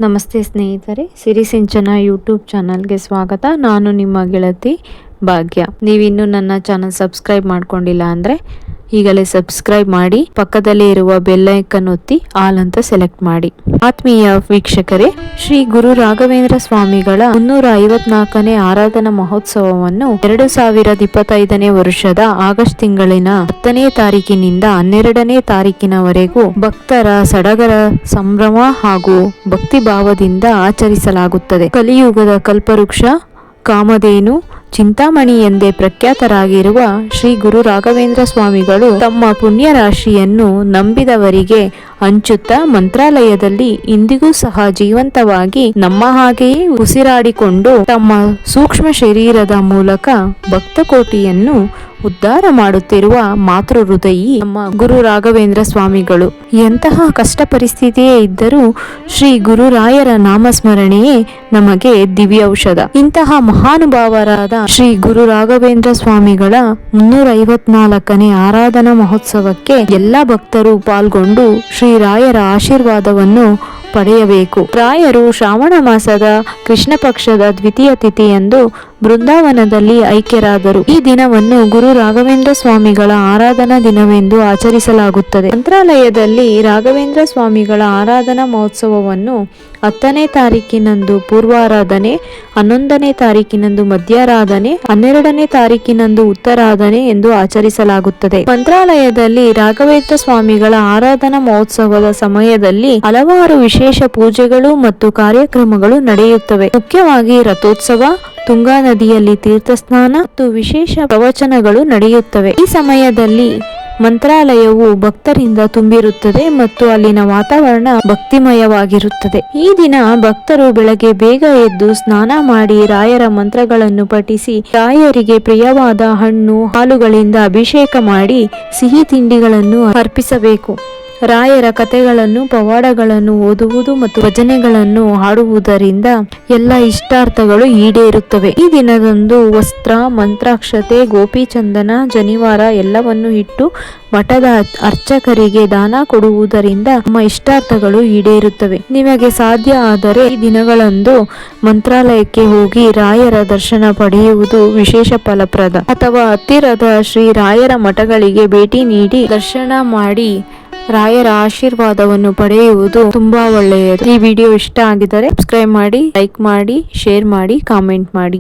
ನಮಸ್ತೆ ಸ್ನೇಹಿತರೆ, ಸಿರಿಸಿಂಚನ ಯೂಟ್ಯೂಬ್ ಚಾನಲ್ಗೆ ಸ್ವಾಗತ. ನಾನು ನಿಮ್ಮ ಗೆಳತಿ ಭಾಗ್ಯ. ನೀವಿನ್ನೂ ನನ್ನ ಚಾನಲ್ ಸಬ್ಸ್ಕ್ರೈಬ್ ಮಾಡ್ಕೊಂಡಿಲ್ಲ ಅಂದರೆ ಈಗಲೇ ಸಬ್ಸ್ಕ್ರೈಬ್ ಮಾಡಿ, ಪಕ್ಕದಲ್ಲೇ ಇರುವ ಬೆಲ್ ಐಕನ್ ಒತ್ತಿ ಆಲ್ ಅಂತ ಸೆಲೆಕ್ಟ್ ಮಾಡಿ. ಆತ್ಮೀಯ ವೀಕ್ಷಕರೇ, ಶ್ರೀ ಗುರು ರಾಘವೇಂದ್ರ ಸ್ವಾಮಿಗಳ 354ನೇ ಆರಾಧನಾ ಮಹೋತ್ಸವವನ್ನು 2025ನೇ ವರ್ಷದ ಆಗಸ್ಟ್ ತಿಂಗಳಿನ 10ನೇ ತಾರೀಕಿನಿಂದ 12ನೇ ತಾರೀಕಿನವರೆಗೂ ಭಕ್ತರ ಸಡಗರ ಸಂಭ್ರಮ ಹಾಗೂ ಭಕ್ತಿ ಭಾವದಿಂದ ಆಚರಿಸಲಾಗುತ್ತದೆ. ಕಲಿಯುಗದ ಕಲ್ಪವೃಕ್ಷ, ಕಾಮಧೇನು, ಚಿಂತಾಮಣಿ ಎಂದೇ ಪ್ರಖ್ಯಾತರಾಗಿರುವ ಶ್ರೀ ಗುರು ರಾಘವೇಂದ್ರ ಸ್ವಾಮಿಗಳು ತಮ್ಮ ಪುಣ್ಯ ರಾಶಿಯನ್ನು ನಂಬಿದವರಿಗೆ ಹಂಚುತ್ತಾ ಮಂತ್ರಾಲಯದಲ್ಲಿ ಇಂದಿಗೂ ಸಹ ಜೀವಂತವಾಗಿ ನಮ್ಮ ಹಾಗೆಯೇ ಉಸಿರಾಡಿಕೊಂಡು ತಮ್ಮ ಸೂಕ್ಷ್ಮ ಶರೀರದ ಮೂಲಕ ಭಕ್ತಕೋಟಿಯನ್ನು ಉದ್ಧಾರ ಮಾಡುತ್ತಿರುವ ಮಾತೃ ಹೃದಯಿ ನಮ್ಮ ಗುರು ರಾಘವೇಂದ್ರ ಸ್ವಾಮಿಗಳು. ಎಂತಹ ಕಷ್ಟ ಪರಿಸ್ಥಿತಿಯೇ ಇದ್ದರೂ ಶ್ರೀ ಗುರುರಾಯರ ನಾಮಸ್ಮರಣೆಯೇ ನಮಗೆ ದಿವ್ಯ ಔಷಧ. ಇಂತಹ ಮಹಾನುಭಾವರಾದ ಶ್ರೀ ಗುರು ರಾಘವೇಂದ್ರ ಸ್ವಾಮಿಗಳ 354ನೇ ಆರಾಧನಾ ಮಹೋತ್ಸವಕ್ಕೆ ಎಲ್ಲ ಭಕ್ತರು ಪಾಲ್ಗೊಂಡು ಶ್ರೀ ರಾಯರ ಆಶೀರ್ವಾದವನ್ನು ಪಡೆಯಬೇಕು. ರಾಯರು ಶ್ರಾವಣ ಮಾಸದ ಕೃಷ್ಣ ಪಕ್ಷದ ದ್ವಿತೀಯ ತಿಥಿಯಂದು ಬೃಂದಾವನದಲ್ಲಿ ಐಕ್ಯರಾದರು. ಈ ದಿನವನ್ನು ಗುರು ರಾಘವೇಂದ್ರ ಸ್ವಾಮಿಗಳ ಆರಾಧನಾ ದಿನವೆಂದು ಆಚರಿಸಲಾಗುತ್ತದೆ. ಮಂತ್ರಾಲಯದಲ್ಲಿ ರಾಘವೇಂದ್ರ ಸ್ವಾಮಿಗಳ ಆರಾಧನಾ ಮಹೋತ್ಸವವನ್ನು 10ನೇ ತಾರೀಕಿನಂದು ಪೂರ್ವಾರಾಧನೆ, 11ನೇ ತಾರೀಕಿನಂದು ಮಧ್ಯಾರಾಧನೆ, 12ನೇ ತಾರೀಕಿನಂದು ಉತ್ತರಾಧನೆ ಎಂದು ಆಚರಿಸಲಾಗುತ್ತದೆ. ಮಂತ್ರಾಲಯದಲ್ಲಿ ರಾಘವೇಂದ್ರ ಸ್ವಾಮಿಗಳ ಆರಾಧನಾ ಮಹೋತ್ಸವದ ಸಮಯದಲ್ಲಿ ಹಲವಾರು ವಿಶೇಷ ಪೂಜೆಗಳು ಮತ್ತು ಕಾರ್ಯಕ್ರಮಗಳು ನಡೆಯುತ್ತವೆ. ಮುಖ್ಯವಾಗಿ ರಥೋತ್ಸವ, ತುಂಗಾ ನದಿಯಲ್ಲಿ ತೀರ್ಥಸ್ನಾನ ಮತ್ತು ವಿಶೇಷ ಪ್ರವಚನಗಳು ನಡೆಯುತ್ತವೆ. ಈ ಸಮಯದಲ್ಲಿ ಮಂತ್ರಾಲಯವು ಭಕ್ತರಿಂದ ತುಂಬಿರುತ್ತದೆ ಮತ್ತು ಅಲ್ಲಿನ ವಾತಾವರಣ ಭಕ್ತಿಮಯವಾಗಿರುತ್ತದೆ. ಈ ದಿನ ಭಕ್ತರು ಬೆಳಗ್ಗೆ ಬೇಗ ಎದ್ದು ಸ್ನಾನ ಮಾಡಿ ರಾಯರ ಮಂತ್ರಗಳನ್ನು ಪಠಿಸಿ ರಾಯರಿಗೆ ಪ್ರಿಯವಾದ ಹಣ್ಣು ಹಾಲುಗಳಿಂದ ಅಭಿಷೇಕ ಮಾಡಿ ಸಿಹಿ ತಿಂಡಿಗಳನ್ನು ಅರ್ಪಿಸಬೇಕು. ರಾಯರ ಕಥೆಗಳನ್ನು, ಪವಾಡಗಳನ್ನು ಓದುವುದು ಮತ್ತು ಭಜನೆಗಳನ್ನು ಹಾಡುವುದರಿಂದ ಎಲ್ಲ ಇಷ್ಟಾರ್ಥಗಳು ಈಡೇರುತ್ತವೆ. ಈ ದಿನದಂದು ವಸ್ತ್ರ, ಮಂತ್ರಾಕ್ಷತೆ, ಗೋಪಿಚಂದನ, ಜನಿವಾರ ಎಲ್ಲವನ್ನು ಇಟ್ಟು ಮಠದ ಅರ್ಚಕರಿಗೆ ದಾನ ಕೊಡುವುದರಿಂದ ನಮ್ಮ ಇಷ್ಟಾರ್ಥಗಳು ಈಡೇರುತ್ತವೆ. ನಿಮಗೆ ಸಾಧ್ಯ ಆದರೆ ಈ ದಿನಗಳಂದು ಮಂತ್ರಾಲಯಕ್ಕೆ ಹೋಗಿ ರಾಯರ ದರ್ಶನ ಪಡೆಯುವುದು ವಿಶೇಷ ಫಲಪ್ರದ. ಅಥವಾ ಹತ್ತಿರದ ಶ್ರೀ ರಾಯರ ಮಠಗಳಿಗೆ ಭೇಟಿ ನೀಡಿ ದರ್ಶನ ಮಾಡಿ ರಾಯರ ಆಶೀರ್ವಾದವನ್ನು ಪಡೆಯುವುದು ತುಂಬಾ ಒಳ್ಳೆಯದು. ಈ ವಿಡಿಯೋ ಇಷ್ಟ ಆಗಿದ್ದರೆ ಸಬ್ಸ್ಕ್ರೈಬ್ ಮಾಡಿ, ಲೈಕ್ ಮಾಡಿ, ಶೇರ್ ಮಾಡಿ, ಕಾಮೆಂಟ್ ಮಾಡಿ.